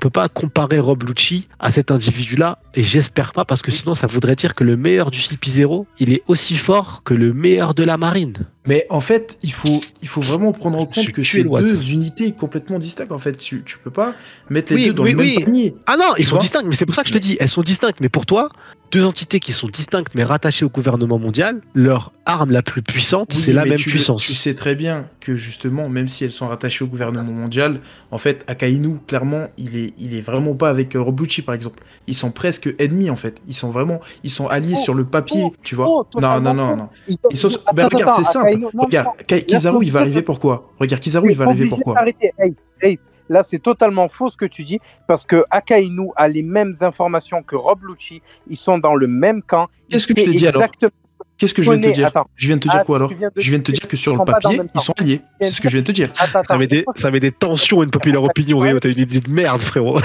peut pas comparer Rob Lucci à cet individu-là, et j'espère pas, parce que sinon ça voudrait dire que le meilleur du CP0, il est aussi fort que le meilleur de la marine. Mais en fait, il faut vraiment prendre en compte que c'est loin, deux unités complètement distinctes. En fait, tu peux pas mettre les deux dans le même panier. Ah non, ils sont distincts, mais c'est pour ça que je te dis, elles sont distinctes. Mais pour toi, deux entités qui sont distinctes mais rattachées au gouvernement mondial, leur arme la plus puissante, c'est la même puissance. Tu sais très bien que justement, même si elles sont rattachées au gouvernement mondial, en fait, Akainu, clairement, il est vraiment pas avec Rob Lucci, par exemple. Ils sont presque ennemis, en fait. Ils sont alliés sur le papier, tu vois. Non. Ils sont... regarde, c'est simple. Regarde, Kizaru, il va arriver pourquoi? Regarde, Kizaru, il va arriver pourquoi? Arrêtez, Ace. Là, c'est totalement faux ce que tu dis, parce que Akainu a les mêmes informations que Rob Lucci. Ils sont dans le même camp. Qu'est-ce que tu te dis alors? Qu'est-ce que je viens de te dire? Je viens de te dire quoi alors? Je viens de te dire que sur le papier, ils sont alliés. C'est ce que je viens de te dire. Ça met des tensions, une populaire opinion. Réo, t'as une idée de merde, frérot.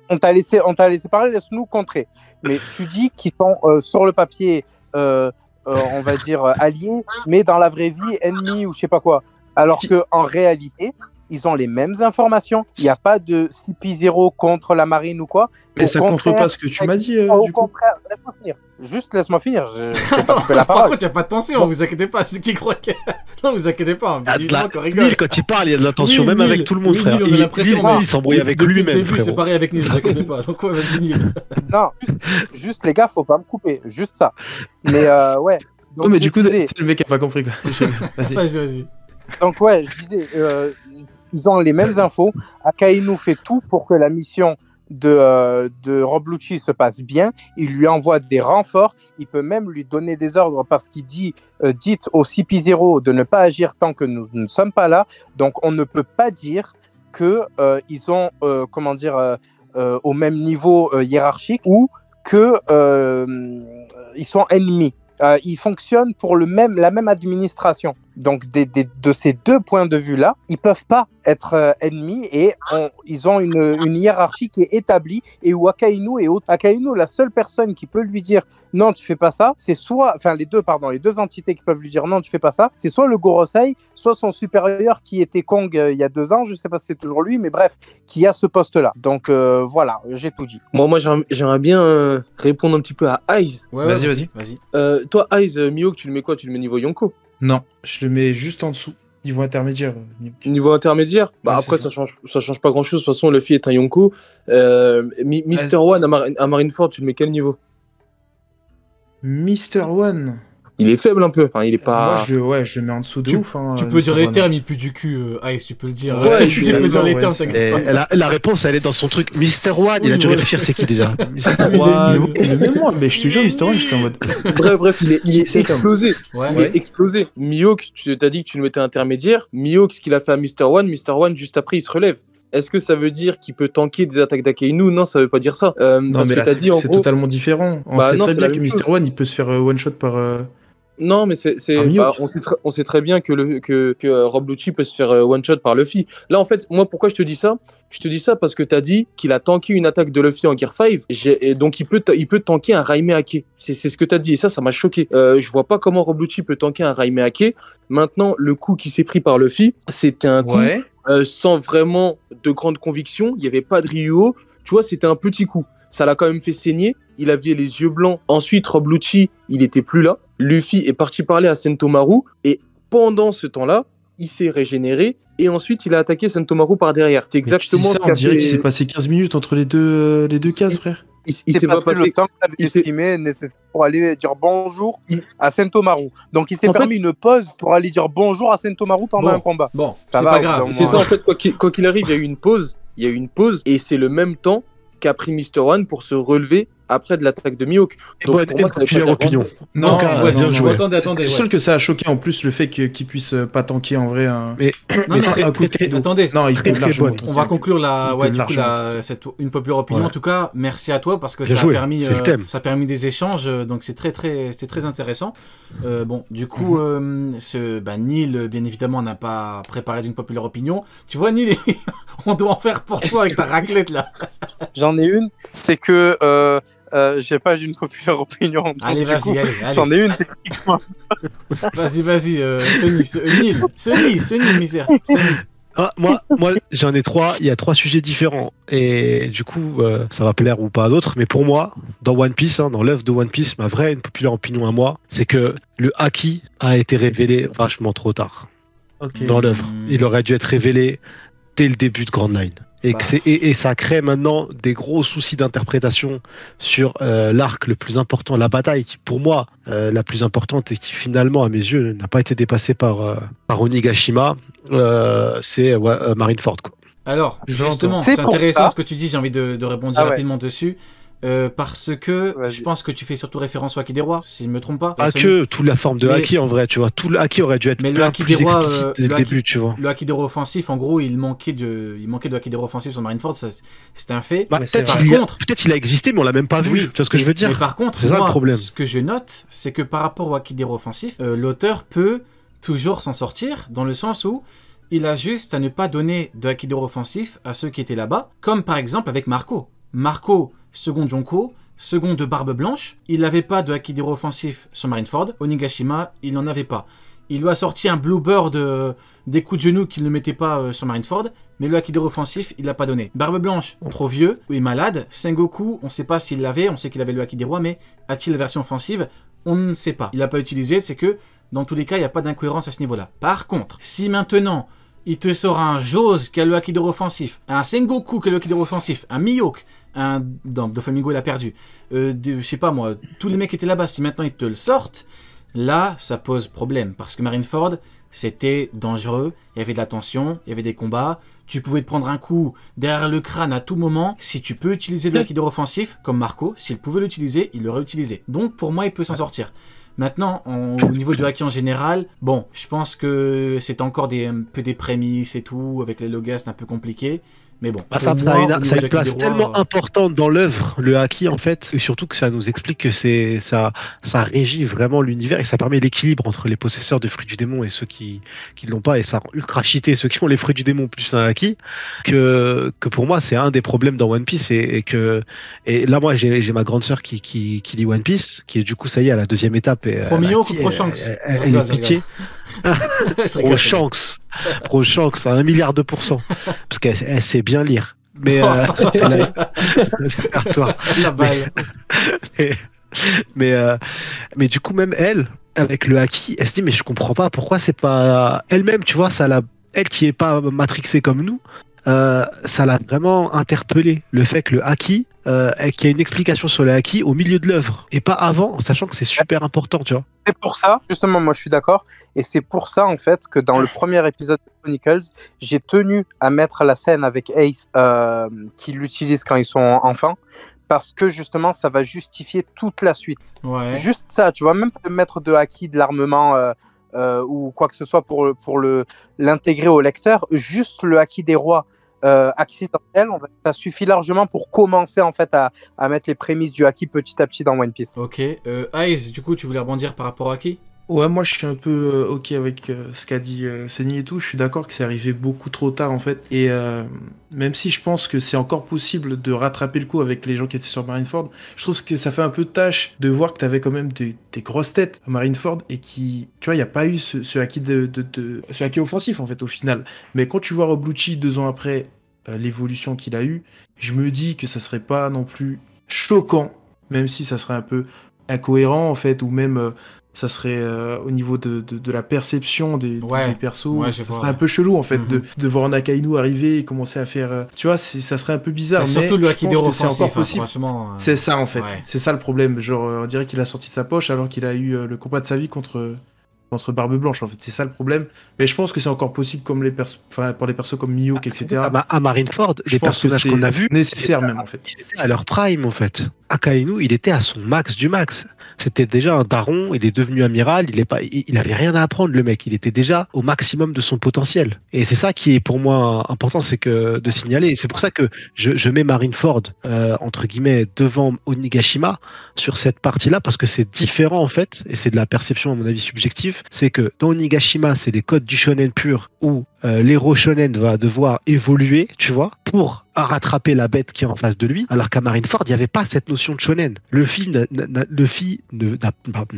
On t'a laissé parler, laisse-nous contrer. Mais tu dis qu'ils sont sur le papier, on va dire alliés, mais dans la vraie vie ennemis ou je sais pas quoi. Alors qu'en réalité, ils ont les mêmes informations. Il n'y a pas de CP0 contre la marine ou quoi. Mais ça contrepasse ce que tu m'as dit. Au contraire, laisse-moi finir. Juste laisse-moi finir. Par contre, il n'y a pas de tension, bon. Vous inquiétez pas. Ceux qui croient que... Non, vous inquiétez pas. Nil, quand il parle, il y a de la tension, même avec tout le monde, frère. Il s'embrouille avec lui-même. Depuis, c'est pareil avec Nil, vous inquiétez pas. Donc, ouais, vas-y, Nil. Non, juste les gars, faut pas me couper. Juste ça. Mais ouais. Donc, mais du coup, c'est le mec qui n'a pas compris. Vas-y. Donc, ouais, je disais, ils ont les mêmes infos. Akainu fait tout pour que la mission de Rob Lucci se passe bien. Il lui envoie des renforts. Il peut même lui donner des ordres parce qu'il dit dites au CP0 de ne pas agir tant que nous ne sommes pas là. Donc, on ne peut pas dire qu'ils ont, au même niveau hiérarchique ou qu'ils sont ennemis. Ils fonctionnent pour la même administration. Donc, de ces deux points de vue-là, ils peuvent pas être ennemis et ils ont une hiérarchie qui est établie et où Akainu est autre. Akainu, la seule personne qui peut lui dire non, tu fais pas ça, c'est soit, enfin les deux entités qui peuvent lui dire non, tu fais pas ça, c'est soit le Gorosei, soit son supérieur qui était Kong il y a 2 ans, je sais pas si c'est toujours lui, mais bref, qui a ce poste-là. Donc voilà, j'ai tout dit. Moi j'aimerais bien répondre un petit peu à Aiz. Ouais, vas-y. Toi, Aiz, Mihawk, tu le mets quoi? Tu le mets niveau Yonko? Non, je le mets juste en dessous. Niveau intermédiaire. Niveau intermédiaire? Bah ouais, après, ça change pas grand-chose. De toute façon, Luffy est un Yonko. Mr. One à Marineford, tu le mets quel niveau? Mr. One. Il est faible un peu. Enfin, il est pas. Moi, je le mets en dessous de ouf. Hein, tu peux dire les termes, il pue du cul, Ice, tu peux le dire. Ouais, tu peux dire les termes, t'inquiète pas. La réponse, elle est dans son truc. Mr. One, il a dû réfléchir, c'est qui déjà? Mr. One. Même moi, mais je te jure, Mr. One, j'étais en mode. Bref, il est explosé. Il est explosé. Mihawk, tu t'as dit que tu le mettais intermédiaire. Mihawk, ce qu'il a fait à Mr. One, juste après, il se relève. Est-ce que ça veut dire qu'il peut tanker des attaques d'Akainu? Non, ça veut pas dire ça. Non, mais là, c'est totalement différent. On sait très bien que Mr. One, il peut se faire one-shot par... Non, mais on sait très bien que Rob Lucci peut se faire one-shot par Luffy. Là, en fait, moi, pourquoi je te dis ça? Je te dis ça parce que tu as dit qu'il a tanké une attaque de Luffy en Gear 5, et donc il peut tanker un Raime Hake. C'est ce que tu as dit, et ça m'a choqué. Je vois pas comment Rob Lucci peut tanker un Raime Hake. Maintenant, le coup qui s'est pris par Luffy, c'était un coup sans vraiment de grande conviction. Il n'y avait pas de Ryuo. Tu vois, c'était un petit coup. Ça l'a quand même fait saigner. Il avait les yeux blancs. Ensuite, Rob Lucci, il était plus là. Luffy est parti parler à Sentomaru. Et pendant ce temps-là, il s'est régénéré. Et ensuite, il a attaqué Sentomaru par derrière. C'est exactement ça. On dirait qu'il s'est passé 15 minutes entre les deux cases, frère. Il s'est pas passé le temps qu'il avait estimé nécessaire pour aller dire bonjour à Sentomaru. Donc, il s'est permis une pause pour aller dire bonjour à Sentomaru pendant un combat. Bon, c'est pas grave. C'est ça, en fait, quoi qu'il arrive, il y a eu une pause. Et c'est le même temps qu'a pris Mr. One pour se relever après de l'attaque de Mihawk. Donc pour moi, ça veut pas opinion. Non, bien joué. Attendez. C'est seul que ça a choqué en plus le fait qu'il puisse pas tanker en vrai un coup de cadeau. Attendez. Non, il peut largement. On va conclure une populaire opinion. En tout cas, merci à toi parce que ça a permis des échanges. Donc c'était très intéressant. Bon, du coup, Nil, bien évidemment, n'a pas préparé d'une populaire opinion. Tu vois, Nil, on doit en faire pour toi avec ta raclette là. J'en ai une. C'est que J'ai pas d'une populaire opinion. Allez, vas-y, allez. J'en ai une techniquement. Vas-y, Sony, misère. Ah, moi j'en ai 3, il y a 3 sujets différents et du coup ça va plaire ou pas à d'autres, mais pour moi dans One Piece, dans l'œuvre de One Piece, ma vraie une populaire opinion à moi, c'est que le Haki a été révélé vachement trop tard dans l'œuvre. Il aurait dû être révélé dès le début de Grand Line. Et ça crée maintenant des gros soucis d'interprétation sur l'arc le plus important, la bataille qui pour moi la plus importante et qui finalement à mes yeux n'a pas été dépassée par Onigashima, c'est Marineford quoi. Alors justement c'est intéressant ce que tu dis, j'ai envie de répondre rapidement dessus. Parce que je pense que tu fais surtout référence au Haki des Rois, si je ne me trompe pas. Pas que, toute la forme de Haki en vrai, tu vois. Tout le Haki aurait dû être plus explicite dès le début, tu vois. Le Haki des Rois offensif, en gros, il manquait de Haki des Rois offensif sur Marineford, c'était un fait. Peut-être il a existé, mais on l'a même pas vu, tu vois ce que je veux dire. Mais par contre, c'est ça le problème. Ce que je note, c'est que par rapport au Haki des Rois offensif, l'auteur peut toujours s'en sortir, dans le sens où il a juste à ne pas donner de Haki des Rois offensif à ceux qui étaient là-bas, comme par exemple avec Marco. Second Jonko, second de Barbe Blanche, il n'avait pas de Haki des Rois offensif sur Marineford. Onigashima, il n'en avait pas. Il lui a sorti un Bluebird des coups de genoux qu'il ne mettait pas sur Marineford, mais le Haki des Rois offensif, il l'a pas donné. Barbe Blanche, trop vieux, ou est malade. Sengoku, on ne sait pas s'il l'avait, on sait qu'il avait le Haki des Rois, mais a-t-il la version offensive? On ne sait pas. Il l'a pas utilisé, c'est que dans tous les cas, il n'y a pas d'incohérence à ce niveau-là. Par contre, si maintenant il te sort un Jose qui a le Haki des Rois offensif, un Sengoku qui a le Haki des Rois offensif, un Mihawk, Doflamingo il a perdu, je sais pas moi, tous les mecs qui étaient là-bas, si maintenant ils te le sortent, là ça pose problème, parce que Marineford c'était dangereux, il y avait de la tension, il y avait des combats, tu pouvais te prendre un coup derrière le crâne à tout moment. Si tu peux utiliser le Haki des Rois offensif, comme Marco, s'il pouvait l'utiliser, il l'aurait utilisé. Donc pour moi il peut s'en sortir. Maintenant, au niveau du Haki en général, bon, je pense que c'est encore un peu des prémices et tout, avec les logas, c'est un peu compliqué. Mais bon, ça a une place tellement importante dans l'œuvre, le Haki en fait, et surtout que ça nous explique que ça régit vraiment l'univers et ça permet l'équilibre entre les possesseurs de fruits du démon et ceux qui l'ont pas, et ça rend ultra cheaté ceux qui ont les fruits du démon plus un Haki, que pour moi c'est un des problèmes dans One Piece, et là moi j'ai ma grande sœur qui lit One Piece, qui est du coup ça y est à la deuxième étape, et Pro-Mihawk ou Pro-Shanks? Elle est pitié. Pro-Shanks à 1 milliard de %, parce qu'elle sait bien lire, mais mais du coup même elle avec le Haki, elle se dit mais je comprends pas pourquoi c'est pas elle-même, tu vois, elle qui est pas matrixée comme nous, ça l'a vraiment interpellé, le fait que le Haki, qu'il y a une explication sur le Haki au milieu de l'œuvre et pas avant, en sachant que c'est super important, tu vois. C'est pour ça, justement, moi je suis d'accord, et c'est pour ça en fait que dans le premier épisode de Chronicles, j'ai tenu à mettre la scène avec Ace qui l'utilise quand ils sont enfants, parce que justement ça va justifier toute la suite. Ouais. Juste ça, tu vois, même pas mettre de Haki, de l'armement ou quoi que ce soit pour l'intégrer au lecteur, juste le Haki des rois accidentel, ça suffit largement pour commencer en fait à mettre les prémices du Haki petit à petit dans One Piece. Ok, Aiz, du coup tu voulais rebondir par rapport à Haki? Ouais, moi je suis un peu ok avec ce qu'a dit Seni et tout. Je suis d'accord que c'est arrivé beaucoup trop tard en fait. Et même si je pense que c'est encore possible de rattraper le coup avec les gens qui étaient sur Marineford, je trouve que ça fait un peu tâche de voir que t'avais quand même des grosses têtes à Marineford et qui, tu vois, il n'y a pas eu ce Haki ce Haki offensif en fait au final. Mais quand tu vois Rob Lucci 2 ans après l'évolution qu'il a eu, je me dis que ça serait pas non plus choquant, même si ça serait un peu incohérent en fait, ou même ça serait au niveau de la perception des persos, ça serait un peu chelou en fait de voir un Akainu arriver et commencer à faire, tu vois, ça serait un peu bizarre, mais surtout le Haki des rois c'est encore possible. Franchement, c'est ça en fait, c'est ça le problème, genre on dirait qu'il a sorti de sa poche alors qu'il a eu le combat de sa vie contre Barbe Blanche en fait, c'est ça le problème, mais je pense que c'est encore possible comme pour les persos comme Mihawk, etc. À Marineford, les personnages qu'on a vus nécessaire même en fait, ils étaient à leur prime en fait. Akainu, il était à son max du max. C'était déjà un daron, il est devenu amiral, il avait rien à apprendre le mec, il était déjà au maximum de son potentiel. Et c'est ça qui est pour moi important, c'est que de signaler. Et c'est pour ça que je mets Marineford entre guillemets devant Onigashima sur cette partie-là, parce que c'est différent en fait, et c'est de la perception à mon avis subjective. C'est que dans Onigashima, c'est les codes du shonen pur où l'héros shonen va devoir évoluer, tu vois. pour rattraper la bête qui est en face de lui, alors qu'à Marineford, il n'y avait pas cette notion de shonen. Luffy n'a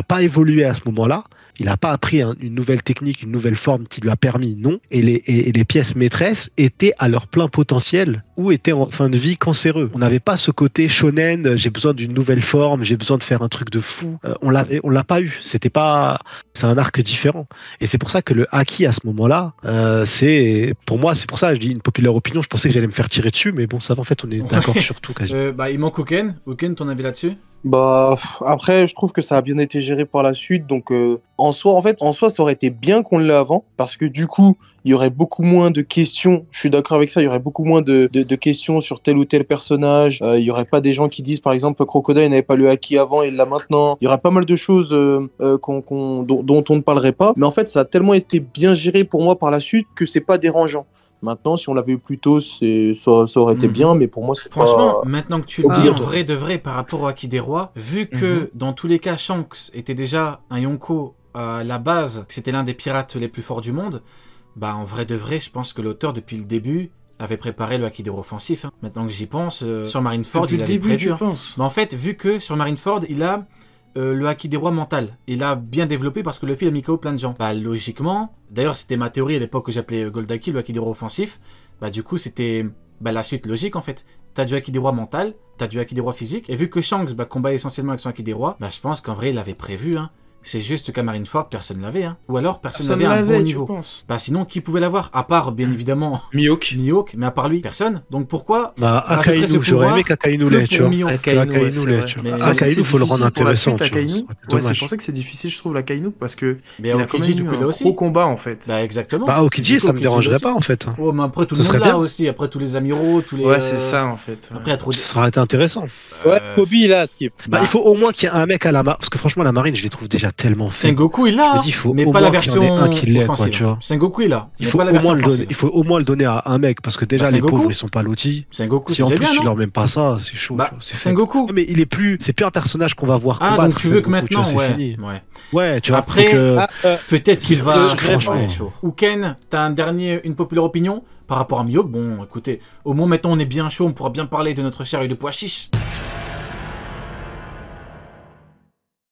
pas évolué à ce moment-là, il n'a pas appris une nouvelle technique, une nouvelle forme qui lui a permis, non. Et les pièces maîtresses étaient à leur plein potentiel ou étaient en fin de vie cancéreux. On n'avait pas ce côté shonen, j'ai besoin d'une nouvelle forme, j'ai besoin de faire un truc de fou. On l'a pas eu. C'est un arc différent. Et c'est pour ça que le haki à ce moment-là, pour moi, c'est pour ça, je dis une populaire opinion, je pensais que j'allais me faire tirer dessus, mais bon, ça va, en fait, on est d'accord sur tout quasi. Il manque Uken. Uken, ton avis là-dessus? Bah, après, je trouve que ça a bien été géré par la suite, donc en soi, ça aurait été bien qu'on l'ait avant, parce que du coup, il y aurait beaucoup moins de questions, je suis d'accord avec ça, il y aurait beaucoup moins de questions sur tel ou tel personnage, il y aurait pas des gens qui disent, par exemple, Crocodile n'avait pas le haki avant, il l'a maintenant, il y aurait pas mal de choses dont on ne parlerait pas, mais en fait, ça a tellement été bien géré pour moi par la suite que c'est pas dérangeant. Maintenant, si on l'avait eu plus tôt, ça aurait été bien, mais pour moi, c'est pas... Franchement, maintenant que tu le dis, en vrai de vrai, par rapport au Haki des Rois, vu que, dans tous les cas, Shanks était déjà un Yonko à la base, c'était l'un des pirates les plus forts du monde, bah, en vrai de vrai, je pense que l'auteur, depuis le début, avait préparé le Haki des Rois offensif. Hein. Maintenant que j'y pense, sur Marineford, il avait prévu. Mais en fait, vu que, sur Marineford, il a... le Haki des Rois mental, il a bien développé parce que Luffy a mis KO plein de gens. Bah logiquement, d'ailleurs c'était ma théorie à l'époque que j'appelais Gold Haki, le Haki des Rois offensif. Bah du coup c'était la suite logique en fait. T'as du Haki des Rois mental, t'as du Haki des Rois physique, et vu que Shanks combat essentiellement avec son Haki des Rois, je pense qu'en vrai il l'avait prévu. Hein. C'est juste qu'à Marineford, personne ne l'avait. Hein. Ou alors, personne n'avait un bon niveau. Bah sinon, qui pouvait l'avoir? À part, bien évidemment, Mihawk, mais à part lui, personne. Donc pourquoi Akainu, j'aurais aimé qu'Akainu l'ait, tu vois. Akainu, faut le rendre intéressant. C'est pour ça que c'est difficile, je trouve, l'Akainu, parce que il a quand même eu un gros combat, en fait. Bah exactement. Bah Aokiji, ça me dérangerait pas, en fait. Oh, mais après, tout le monde là aussi. Après, tous les amiraux, tous les... Ouais, c'est ça, en fait. Après, trop... Ça aurait été intéressant. Ouais, Kobe, là, Skip. Il faut au moins qu'il y ait un mec à la marine, parce que franchement, la marine, je les trouve déjà tellement Sengoku il l'a, mais pas la version offensive. Sengoku il a. Il faut au moins le donner à un mec, parce que déjà les pauvres ils sont pas lotis. Sengoku, si en plus tu leur mets pas ça, c'est chaud. Sengoku. Mais c'est plus un personnage qu'on va voir combattre. Ah donc tu veux que maintenant, ouais, tu vois. Après, peut-être qu'il va. Franchement, chaud. Uken, t'as une populaire opinion par rapport à Mihawk? Bon, écoutez, au moins maintenant on est bien chaud, on pourra bien parler de notre cher œil de pois chiche.